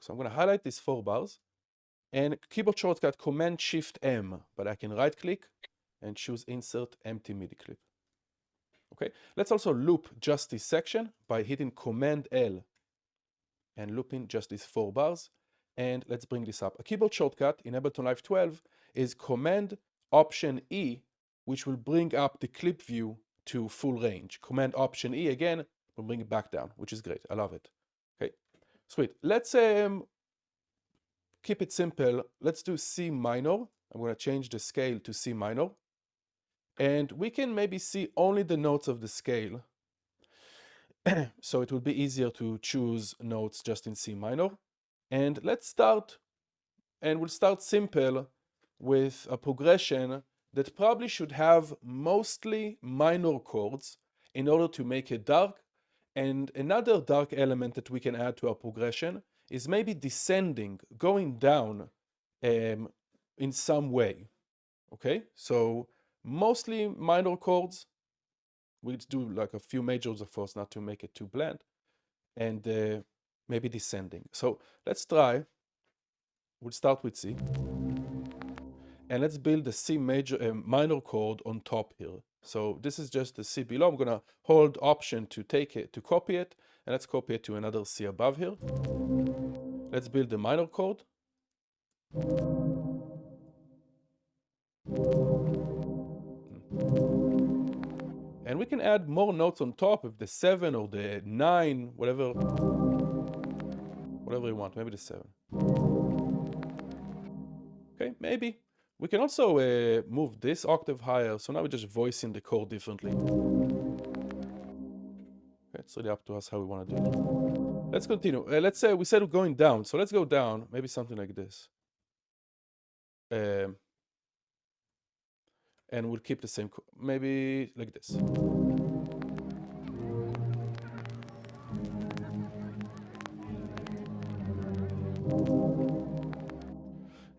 So I'm going to highlight these 4 bars and keyboard shortcut Command-Shift-M, but I can right click and choose Insert Empty MIDI Clip. Okay, let's also loop just this section by hitting Command-L and looping just these 4 bars. And let's bring this up. A keyboard shortcut in Ableton Live 12 is Command-Option-E, which will bring up the clip view to full range. Command-Option-E again will bring it back down, which is great. I love it. Okay, sweet. Let's keep it simple. Let's do C minor. I'm going to change the scale to C minor. And we can maybe see only the notes of the scale. So it will be easier to choose notes just in C minor. And let's start, and we'll start simple with a progression that probably should have mostly minor chords in order to make it dark. And another dark element that we can add to our progression is maybe descending, going down in some way. Okay, so mostly minor chords. We'll do like a few majors, of course, not to make it too bland, and maybe descending. So let's try. We'll start with C, and let's build the C major minor chord on top here. So this is just the C below. I'm gonna hold Option to take it, to copy it, and let's copy it to another C above here. Let's build the minor chord. And we can add more notes on top of the 7 or the 9, whatever you want, maybe the 7. Okay, maybe. We can also move this octave higher, so now we're just voicing the chord differently. Okay, it's really up to us how we want to do it. Let's continue. Let's say we said we're going down, so let's go down, maybe something like this. And we'll keep the same, maybe like this.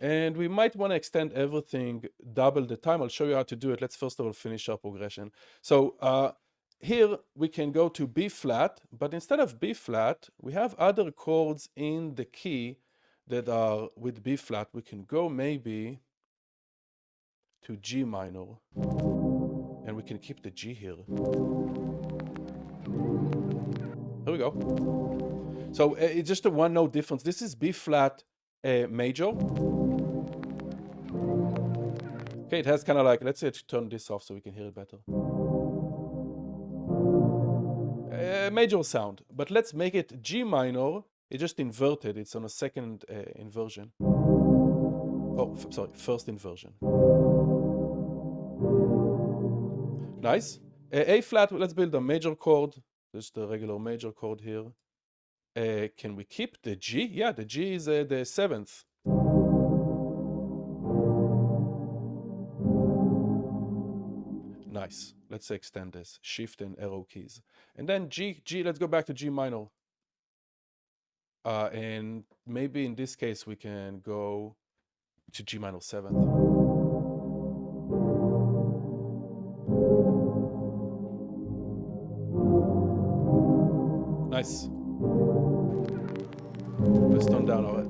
And we might want to extend everything double the time. I'll show you how to do it. Let's first of all finish our progression. So here we can go to B flat, but instead of B flat, we have other chords in the key that are with B flat. We can go maybe to G minor, and we can keep the G here. Here we go. So it's just a 1 note difference. This is B flat major. Okay, it has kind of like, let's say, turn this off so we can hear it better. Major sound, but let's make it G minor. It's just inverted. It's on a second inversion. Oh, sorry, first inversion. Nice. A flat, let's build a major chord. Just a regular major chord here. Can we keep the G? Yeah, the G is the 7th. Nice. Let's extend this. Shift and arrow keys. And then G, let's go back to G minor. And maybe in this case we can go to G minor 7th. Nice. Let's tone down our...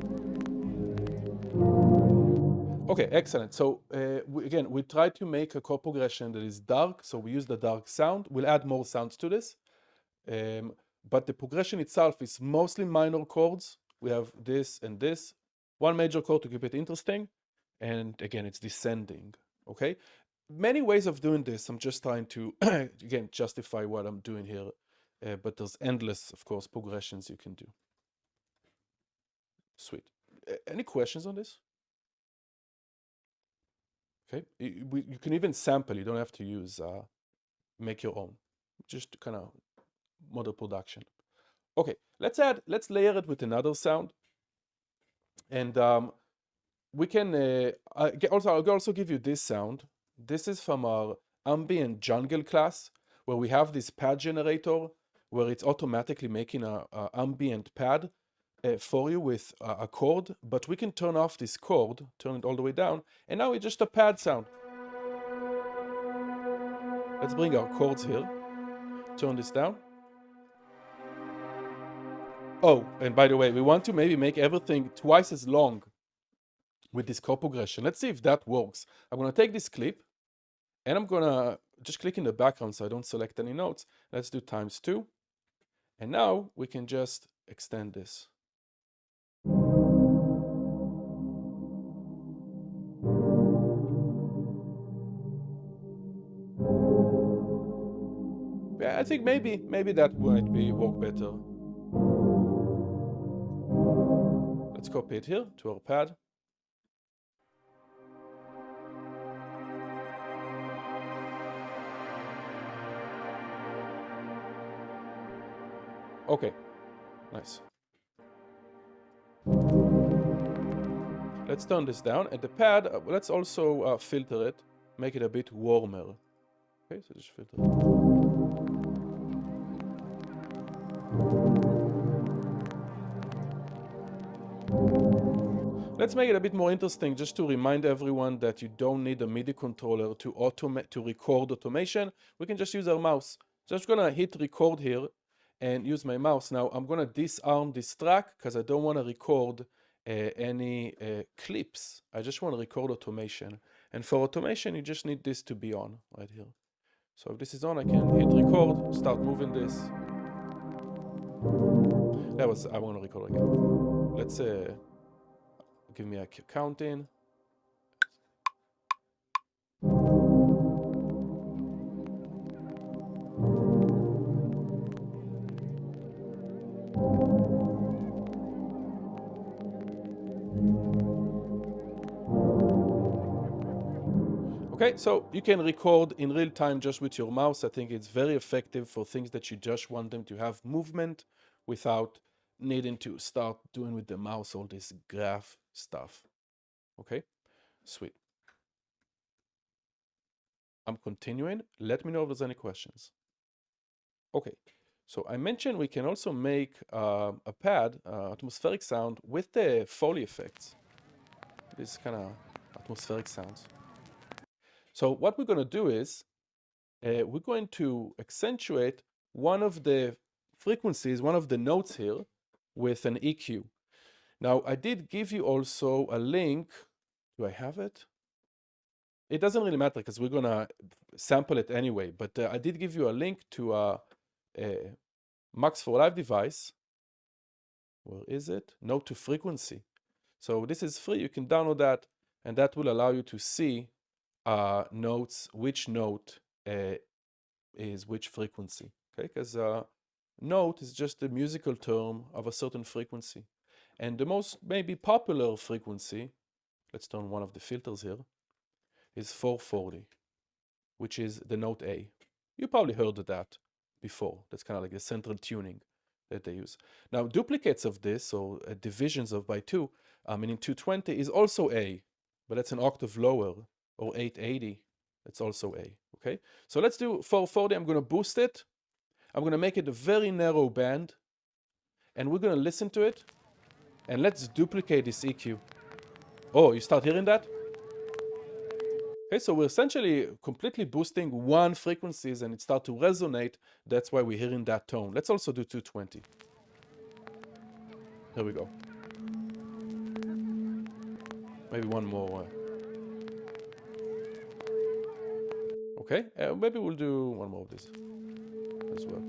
Okay, excellent. So again, we try to make a chord progression that is dark. So we use the dark sound. We'll add more sounds to this. But the progression itself is mostly minor chords. We have this and this. 1 major chord to keep it interesting. And again, it's descending. Okay? Many ways of doing this. I'm just trying to, again, justify what I'm doing here. But there's endless, of course, progressions you can do. Sweet. Any questions on this? Okay, you can even sample. You don't have to use make your own. Just kind of model production. Okay, let's layer it with another sound, and we can I'll also give you this sound. This is from our ambient jungle class, where we have this pad generator, where it's automatically making a ambient pad for you with a chord, but we can turn off this chord, turn it all the way down, and now it's just a pad sound. Let's bring our chords here, turn this down. Oh, and by the way, we want to maybe make everything twice as long with this chord progression. Let's see if that works. I'm going to take this clip and I'm going to just click in the background so I don't select any notes. Let's do ×2. And now we can just extend this. Yeah, I think maybe that might work better. Let's copy it here to our pad. Okay, nice. Let's turn this down. And the pad, let's also filter it, make it a bit warmer. Okay, so just filter it. Let's make it a bit more interesting, just to remind everyone that you don't need a MIDI controller to record automation. We can just use our mouse. Just gonna hit record here and use my mouse. Now I'm gonna disarm this track because I don't want to record any clips. I just want to record automation. And for automation, you just need this to be on right here. So if this is on, I can hit record, start moving this. I want to record again. Let's give me a count in. Okay, so you can record in real time just with your mouse. I think it's very effective for things that you just want them to have movement without needing to start doing with the mouse all this graph stuff. Okay, sweet. I'm continuing. Let me know if there's any questions. Okay, so I mentioned we can also make a pad, atmospheric sound, with the Foley effects. This kind of atmospheric sounds. So what we're going to do is we're going to accentuate one of the frequencies, one of the notes here, with an EQ. Now, I did give you also a link. Do I have it? It doesn't really matter because we're going to sample it anyway, but I did give you a link to a Max for Live device. Where is it? Note to frequency. So this is free. You can download that, and that will allow you to see notes, which note is which frequency. Okay, because note is just a musical term of a certain frequency. And the most maybe popular frequency, let's turn one of the filters here, is 440, which is the note A. You probably heard of that before. That's kind of like the central tuning that they use. Now, duplicates of this, or divisions of by 2, meaning 220 is also A, but that's an octave lower, or 880, that's also A, okay? So let's do 440, I'm gonna boost it. I'm gonna make it a very narrow band, and we're gonna listen to it, and let's duplicate this EQ. Oh, you start hearing that? Okay, so we're essentially completely boosting one frequencies and it starts to resonate. That's why we're hearing that tone. Let's also do 220. Here we go. Maybe one more. Okay, maybe we'll do one more of this as well.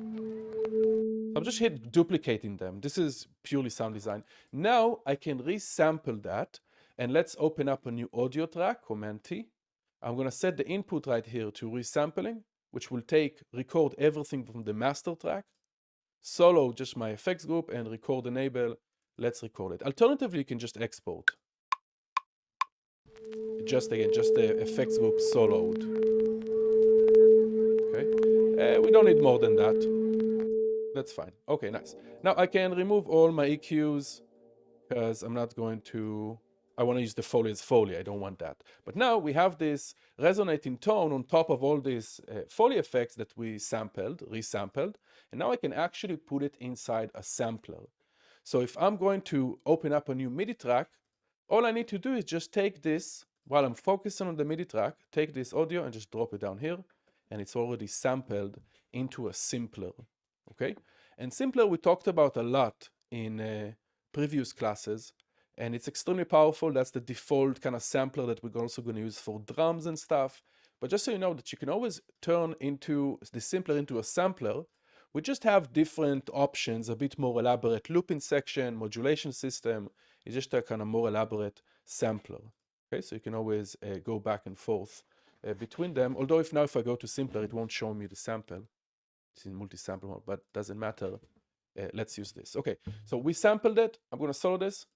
So I'm just duplicating them. This is purely sound design. Now I can resample that, and let's open up a new audio track, Command T. I'm going to set the input right here to resampling, which will record everything from the master track, solo just my effects group, and record enable. Let's record it. Alternatively, you can just export. Just the effects group soloed. Okay, we don't need more than that. That's fine. Okay, nice. Now I can remove all my EQs because I'm not going to, I want to use the Foley as Foley. I don't want that. But now we have this resonating tone on top of all these Foley effects that we resampled. And now I can actually put it inside a sampler. So if I'm going to open up a new MIDI track, all I need to do is just take this, while I'm focusing on the MIDI track, take this audio and just drop it down here. And it's already sampled into a simpler. Okay? And simpler we talked about a lot in previous classes, and it's extremely powerful. That's the default kind of sampler that we're also going to use for drums and stuff. But just so you know that you can always turn into the simpler into a sampler. We just have different options, a bit more elaborate looping section, modulation system. It's just a kind of more elaborate sampler. Okay, so you can always go back and forth between them. Although if I go to simpler, it won't show me the sample. It's in multi-sample mode, but doesn't matter. Let's use this. Okay, so we sampled it. I'm going to solo this.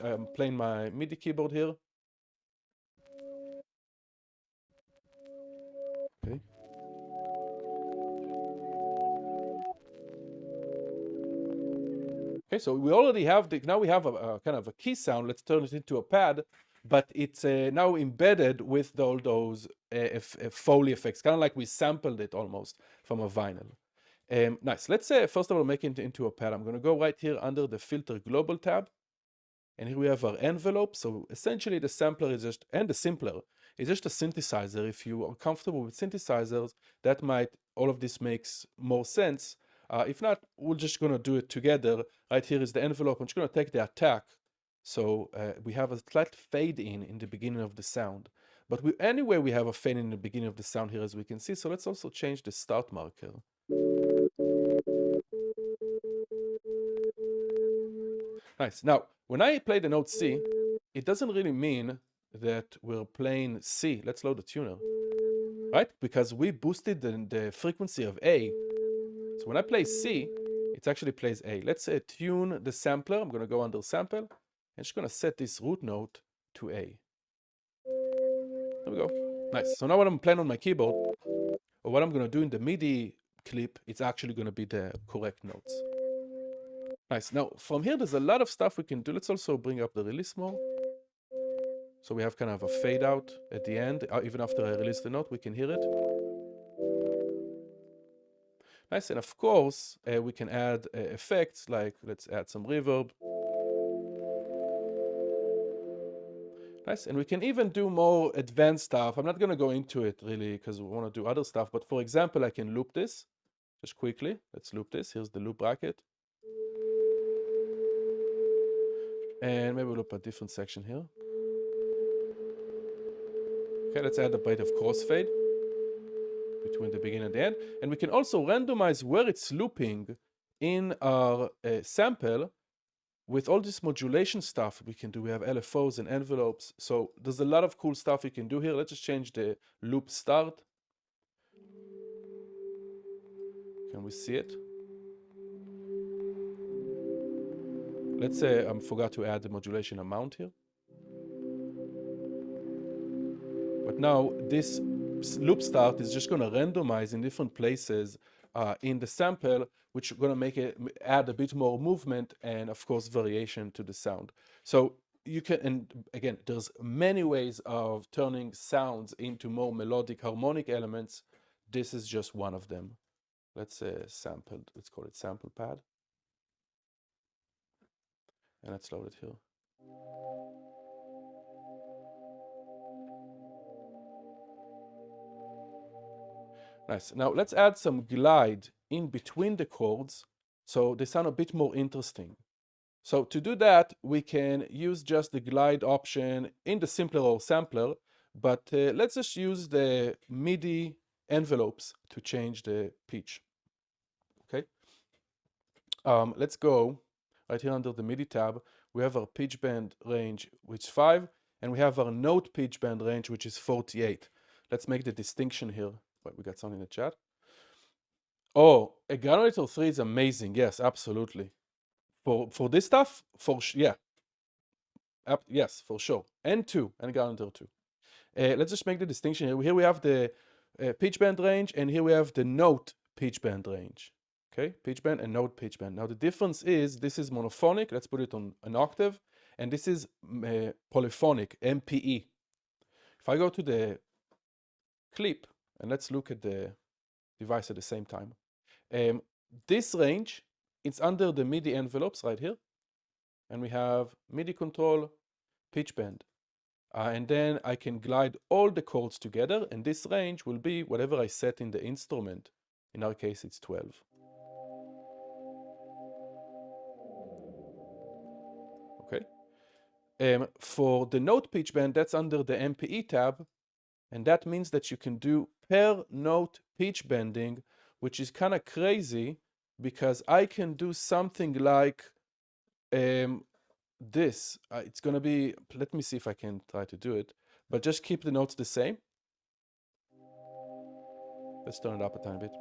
I'm playing my MIDI keyboard here. Okay. Okay, so we already have now we have a kind of a key sound. Let's turn it into a pad, but it's now embedded with all those Foley effects, kind of like we sampled it almost from a vinyl. Nice. Let's say first of all make it into a pad. I'm going to go right here under the Filter Global tab. And here we have our envelope. So essentially the sampler is just, and the simpler, is just a synthesizer. If you are comfortable with synthesizers, all of this makes more sense. If not, we're just going to do it together. Right here is the envelope. I'm just going to take the attack. So we have a slight fade in the beginning of the sound. But anyway, we have a fade in the beginning of the sound here, as we can see. So let's also change the start marker. Nice. Now, when I play the note C, it doesn't really mean that we're playing C. Let's load the tuner, right? Because we boosted the frequency of A. So when I play C, it actually plays A. Let's tune the sampler. I'm going to go under sample. And just going to set this root note to A. There we go. Nice. So now when I'm playing on my keyboard, or what I'm going to do in the MIDI clip, it's actually going to be the correct notes. Nice. Now, from here, there's a lot of stuff we can do. Let's also bring up the release mode. So we have kind of a fade out at the end. Even after I release the note, we can hear it. Nice. And of course, we can add effects, like let's add some reverb. Nice. And we can even do more advanced stuff. I'm not going to go into it really because we want to do other stuff. But for example, I can loop this just quickly. Let's loop this. Here's the loop bracket. And maybe we'll loop a different section here. Okay, let's add a bit of crossfade between the beginning and the end. And we can also randomize where it's looping in our sample with all this modulation stuff we can do. We have LFOs and envelopes. So there's a lot of cool stuff we can do here. Let's just change the loop start. Can we see it? Let's say I forgot to add the modulation amount here. But now this loop start is just going to randomize in different places in the sample, which are going to make it add a bit more movement and of course variation to the sound. So you can, and again, there's many ways of turning sounds into more melodic harmonic elements. This is just one of them. Let's let's call it sample pad. And let's load it here. Nice. Now let's add some glide in between the chords so they sound a bit more interesting. So to do that, we can use just the glide option in the simpler or sampler, but let's just use the MIDI envelopes to change the pitch. Okay. Let's go right here under the MIDI tab. We have our pitch bend range, which is 5, and we have our note pitch bend range, which is 48. Let's make the distinction here. Wait, we got something in the chat. Oh, a Granulator 3 is amazing. Yes, absolutely. For this stuff, yeah. Yes, for sure. And 2, and Granulator 2. Let's just make the distinction here. Here we have the pitch bend range, and here we have the note pitch bend range. Okay, pitch bend and note pitch bend. Now the difference is this is monophonic. Let's put it on an octave, and this is polyphonic, MPE. If I go to the clip, and let's look at the device at the same time. This range, it's under the MIDI envelopes right here. And we have MIDI control, pitch bend. And then I can glide all the chords together. And this range will be whatever I set in the instrument. In our case, it's 12. okay? For the note pitch bend, that's under the MPE tab, and that means that you can do per note pitch bending, which is kind of crazy because I can do something like this. It's gonna be, let me see if I can try to do it, but just keep the notes the same. Let's turn it up a tiny bit.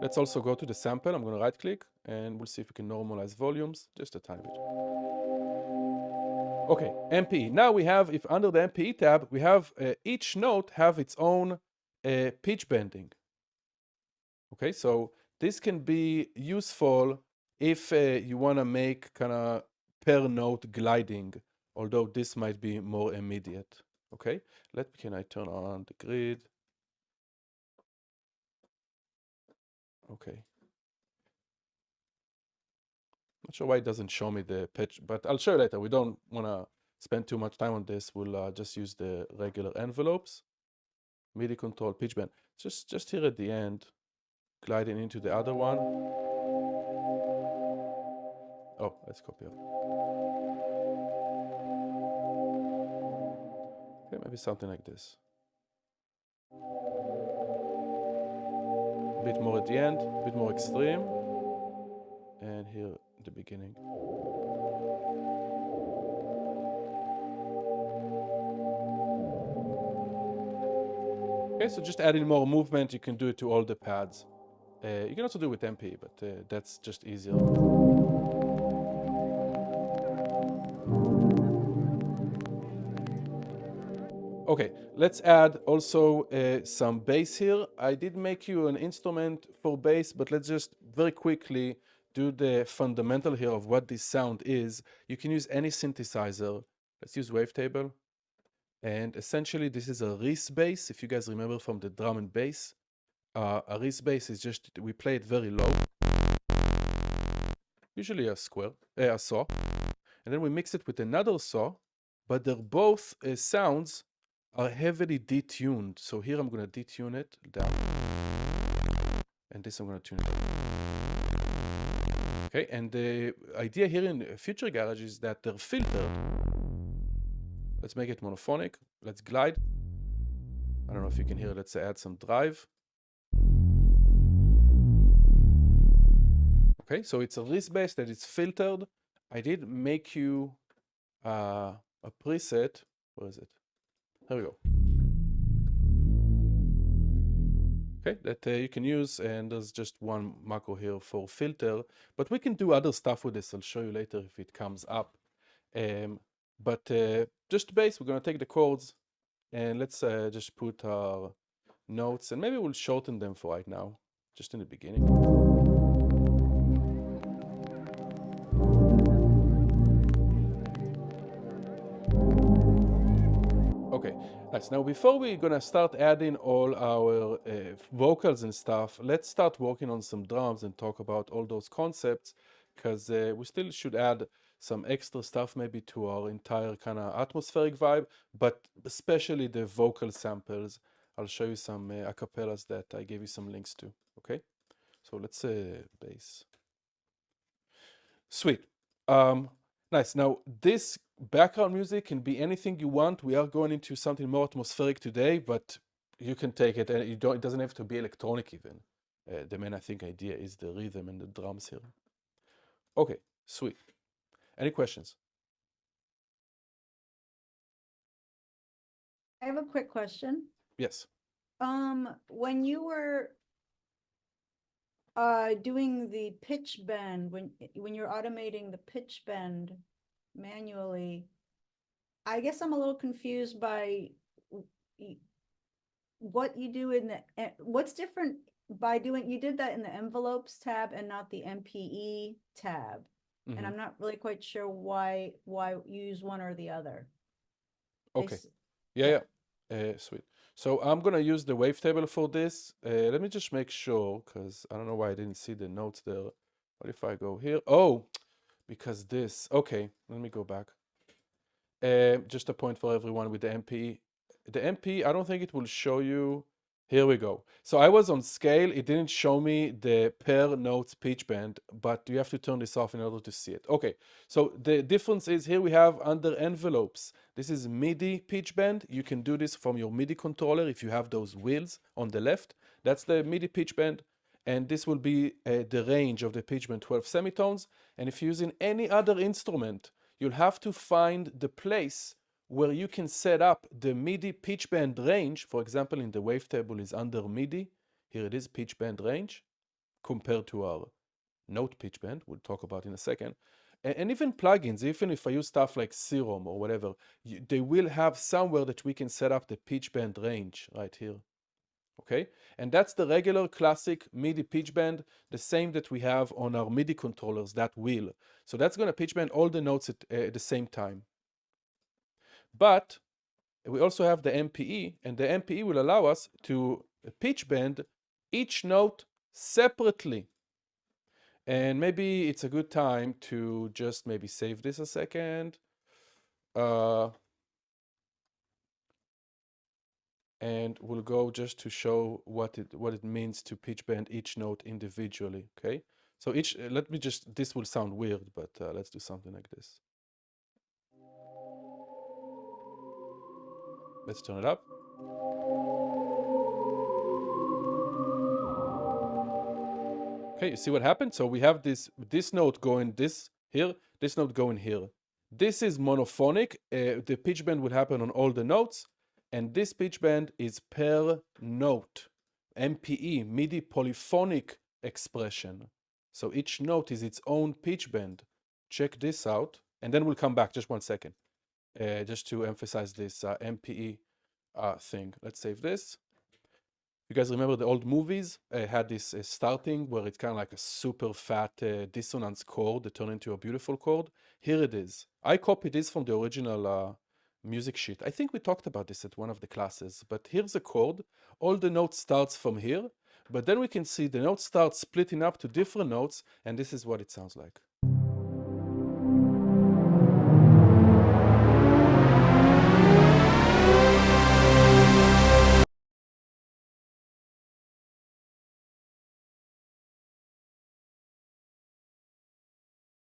Let's also go to the sample. I'm gonna right click and we'll see if we can normalize volumes just a tiny bit. Okay, MPE. Now we have, if under the MPE tab, we have each note have its own pitch bending. Okay, so this can be useful if you want to make kind of per note gliding, although this might be more immediate. Okay, can I turn on the grid? Okay. Not sure why it doesn't show me the pitch, but I'll show you later. We don't want to spend too much time on this. We'll just use the regular envelopes. MIDI control pitch bend. Just here at the end, gliding into the other one. Oh, let's copy it. Okay, maybe something like this. A bit more at the end, a bit more extreme. And here at the beginning. Okay, so just adding more movement, you can do it to all the pads. You can also do it with MP, but that's just easier. Okay, let's add also some bass here. I did make you an instrument for bass, but let's just very quickly do the fundamental here of what this sound is. You can use any synthesizer. Let's use Wavetable. And essentially, this is a Reese bass. If you guys remember from the drum and bass, a Reese bass is just, we play it very low. Usually a saw. And then we mix it with another saw, but they're both sounds are heavily detuned. So here I'm going to detune it down. And this I'm going to tune it up. Okay, and the idea here in Future Garage is that they're filtered. Let's make it monophonic. Let's glide. I don't know if you can hear it. Let's add some drive. Okay, so it's a Reese bass that is filtered. I did make you a preset. Where is it? Here we go. Okay, that you can use, and there's just one macro here for filter, but we can do other stuff with this. I'll show you later if it comes up. But just bass, we're gonna take the chords and let's just put our notes, and maybe we'll shorten them for right now, just in the beginning. Okay, nice. Now, before we're gonna start adding all our vocals and stuff, let's start working on some drums and talk about all those concepts, because we still should add some extra stuff maybe to our entire kind of atmospheric vibe, but especially the vocal samples. I'll show you some acapellas that I gave you some links to, okay? So let's bass. Sweet. Nice. Now, this background music can be anything you want. We are going into something more atmospheric today, but you can take it, and it doesn't have to be electronic even. The main, I think, idea is the rhythm and the drums here. Okay, sweet. Any questions? I have a quick question. Yes. When you were doing the pitch bend, when you're automating the pitch bend manually, I guess I'm a little confused by what you do in the what's different by doing, you did that in the envelopes tab and not the MPE tab. And I'm not really quite sure why you use one or the other. Okay. Yeah. Sweet. So I'm gonna use the wavetable for this. Let me just make sure, because I don't know why I didn't see the notes there. What if I go here? Oh, because this. Okay, let me go back. Just a point for everyone with the MP. The MP, I don't think it will show you Here we go. So I was on scale. It didn't show me the per notes pitch bend, but you have to turn this off in order to see it. Okay, so the difference is here we have under envelopes. This is MIDI pitch bend. You can do this from your MIDI controller if you have those wheels on the left. That's the MIDI pitch bend. And this will be the range of the pitch bend, 12 semitones. And if you're using any other instrument, you'll have to find the place where you can set up the MIDI pitch bend range. For example, in the wavetable is under MIDI. Here it is, pitch bend range, compared to our note pitch bend, we'll talk about in a second. And even plugins, even if I use stuff like Serum or whatever, they will have somewhere that we can set up the pitch bend range right here. Okay, and that's the regular classic MIDI pitch bend, the same that we have on our MIDI controllers, that wheel. So that's going to pitch bend all the notes at the same time. But we also have the MPE, and the MPE will allow us to pitch bend each note separately. And maybe it's a good time to just maybe save this a second. And we'll go just to show what it means to pitch bend each note individually, okay? So let me just, this will sound weird, but let's do something like this. Let's turn it up. Okay, you see what happened? So we have this note going this here, this note going here. This is monophonic. The pitch bend will happen on all the notes, and this pitch bend is per note. MPE, MIDI polyphonic expression. So each note is its own pitch bend. Check this out, and then we'll come back. Just 1 second, just to emphasize this MPE thing. Let's save this. You guys remember the old movies had this starting where it's kind of like a super fat dissonance chord that turned into a beautiful chord. Here it is. I copied this from the original music sheet. I think we talked about this at one of the classes, but here's a chord. All the notes starts from here, but then we can see the notes start splitting up to different notes, and this is what it sounds like.